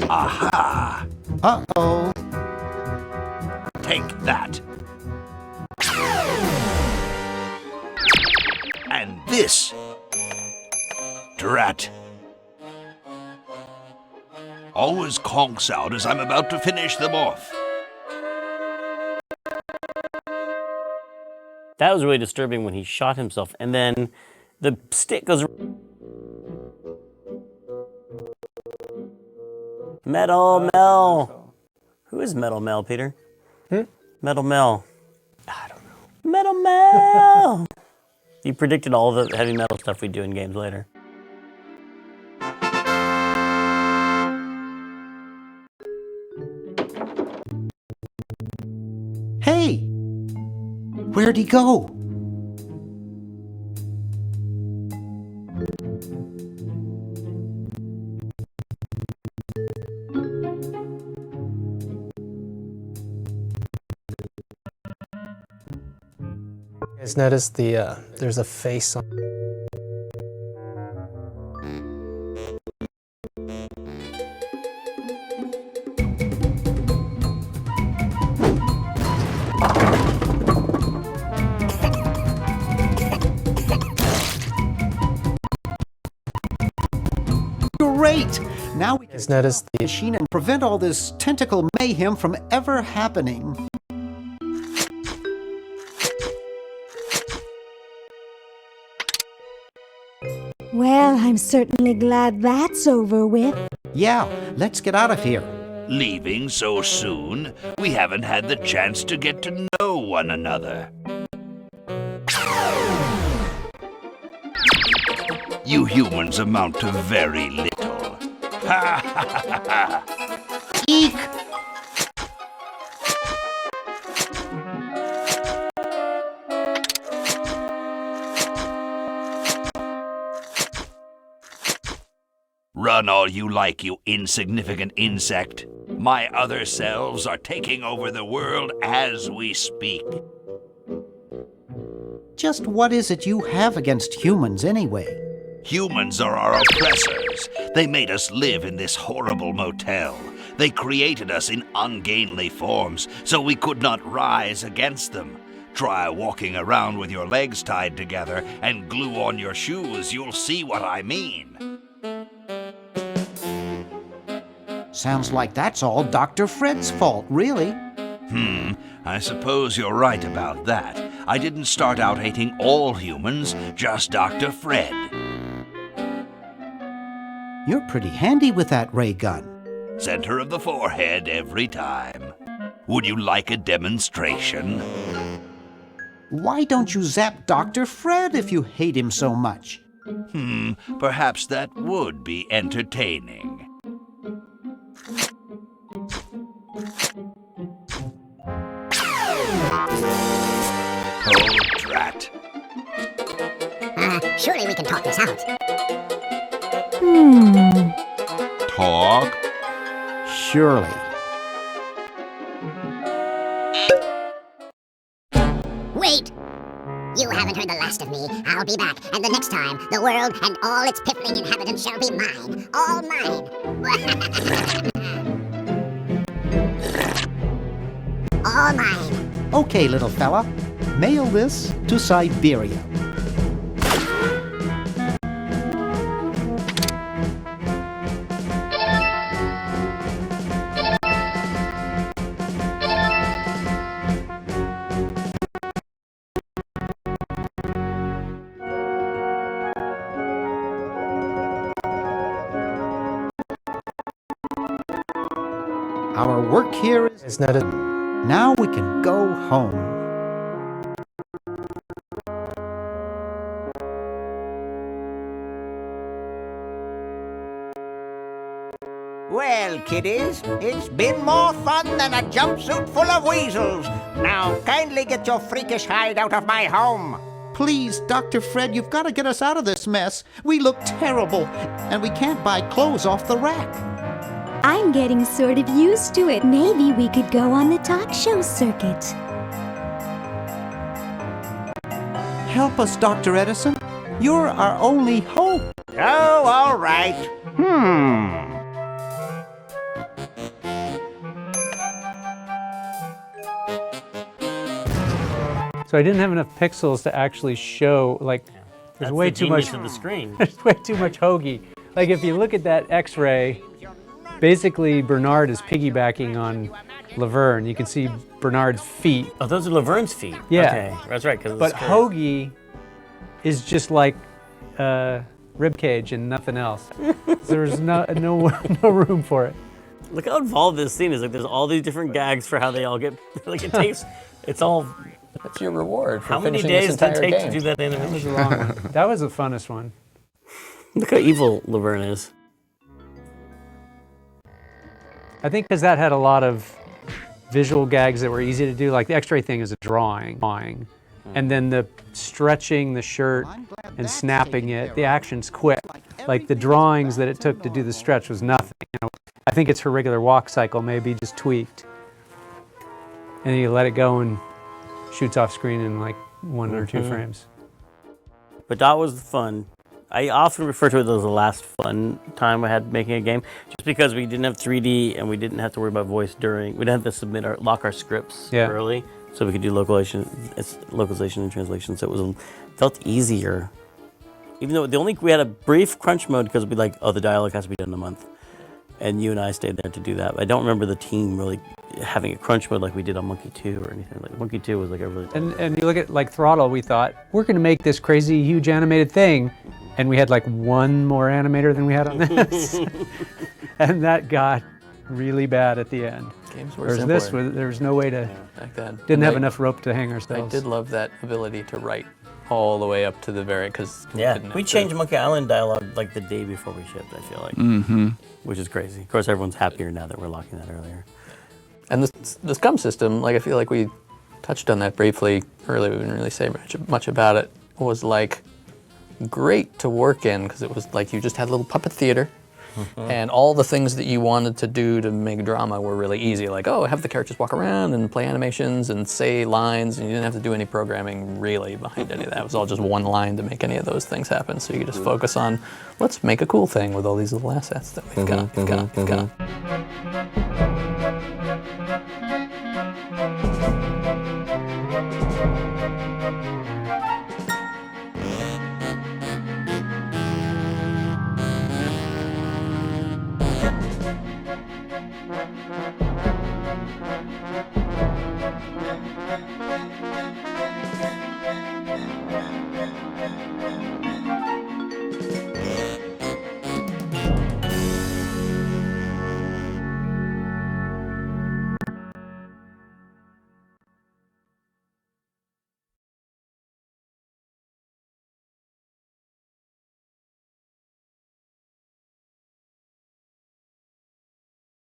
Aha! Uh-oh. Take that. And this. Drat. Always conks out as I'm about to finish them off. That was really disturbing when he shot himself, and then the stick goes... Metal Mel! Who is Metal Mel, Peter? Metal Mel. I don't know. Metal Mel! You predicted all the heavy metal stuff we do in games later. Hey! Where'd he go? You guys notice there's a face on... Great! Now we can notice the machine and prevent all this tentacle mayhem from ever happening. Well, I'm certainly glad that's over with. Yeah, let's get out of here. Leaving so soon? We haven't had the chance to get to know one another. You humans amount to very little. Ha ha ha ha! Eek! Run all you like, you insignificant insect. My other selves are taking over the world as we speak. Just what is it you have against humans anyway? Humans are our oppressors. They made us live in this horrible motel. They created us in ungainly forms, so we could not rise against them. Try walking around with your legs tied together and glue on your shoes. You'll see what I mean. Sounds like that's all Dr. Fred's fault, really. I suppose you're right about that. I didn't start out hating all humans, just Dr. Fred. You're pretty handy with that ray gun. Center of the forehead every time. Would you like a demonstration? Why don't you zap Dr. Fred if you hate him so much? Perhaps that would be entertaining. Oh, drat. Surely we can talk this out. Talk? Surely. Wait! You haven't heard the last of me. I'll be back, and the next time, the world and all its piffling inhabitants shall be mine. All mine. All mine. Okay, little fella. Mail this to Siberia. Our work here is noted. Now we can go home. Well, kiddies, it's been more fun than a jumpsuit full of weasels. Now, kindly get your freakish hide out of my home. Please, Dr. Fred, you've got to get us out of this mess. We look terrible, and we can't buy clothes off the rack. I'm getting sort of used to it. Maybe we could go on the talk show circuit. Help us, Dr. Edison. You're our only hope. Oh, all right. So I didn't have enough pixels to actually show, like, there's That's way the too much. genius of the screen. There's way too much hoagie. Like, if you look at that X-ray, basically Bernard is piggybacking on Laverne. You can see Bernard's feet. Oh, those are Laverne's feet. Yeah. Okay, that's right. But hoagie is just like rib cage and nothing else. There's no room for it. Look how involved this scene is. Like, there's all these different gags for how they all get. Like, it takes. It's all. That's your reward for How many finishing this days did it entire take game. to do that That was animation? a long one. That was the funnest one. Look how evil Laverne is. I think because that had a lot of visual gags that were easy to do. Like the X-ray thing is a drawing. And then the stretching the shirt and snapping it, the action's quick. Like the drawings that it took to do the stretch was nothing. You know, I think it's her regular walk cycle, maybe just tweaked. And then you let it go and shoots off screen in like 1 or 2 frames. But that was fun. I often refer to it as the last fun time I had making a game, just because we didn't have 3D and we didn't have to worry about voice during. We didn't have to lock our scripts early, so we could do localization and translation. So it felt easier. Even though we had a brief crunch mode because we'd the dialogue has to be done in a month, and you and I stayed there to do that. I don't remember the team really having a crunch mode like we did on Monkey 2 or anything. Like Monkey 2 was like a really. And you look at like Throttle, we thought we're going to make this crazy huge animated thing, and we had like 1 more animator than we had on this, and that got really bad at the end. Games were Whereas simpler. there was no way to. Back then. Didn't have enough rope to hang I ourselves. did love that ability to write all the way up to the very, because we changed Monkey Island dialogue like the day before we shipped, I feel like. Which is crazy. Of course, everyone's happier now that we're locking that earlier. And the scum system, like I feel like we touched on that briefly earlier, we didn't really say much about it, was like great to work in because it was like you just had a little puppet theater. And all the things that you wanted to do to make drama were really easy. Like, have the characters walk around and play animations and say lines, and you didn't have to do any programming really behind any of that. It was all just one line to make any of those things happen. So you could just focus on, let's make a cool thing with all these little assets that we've got.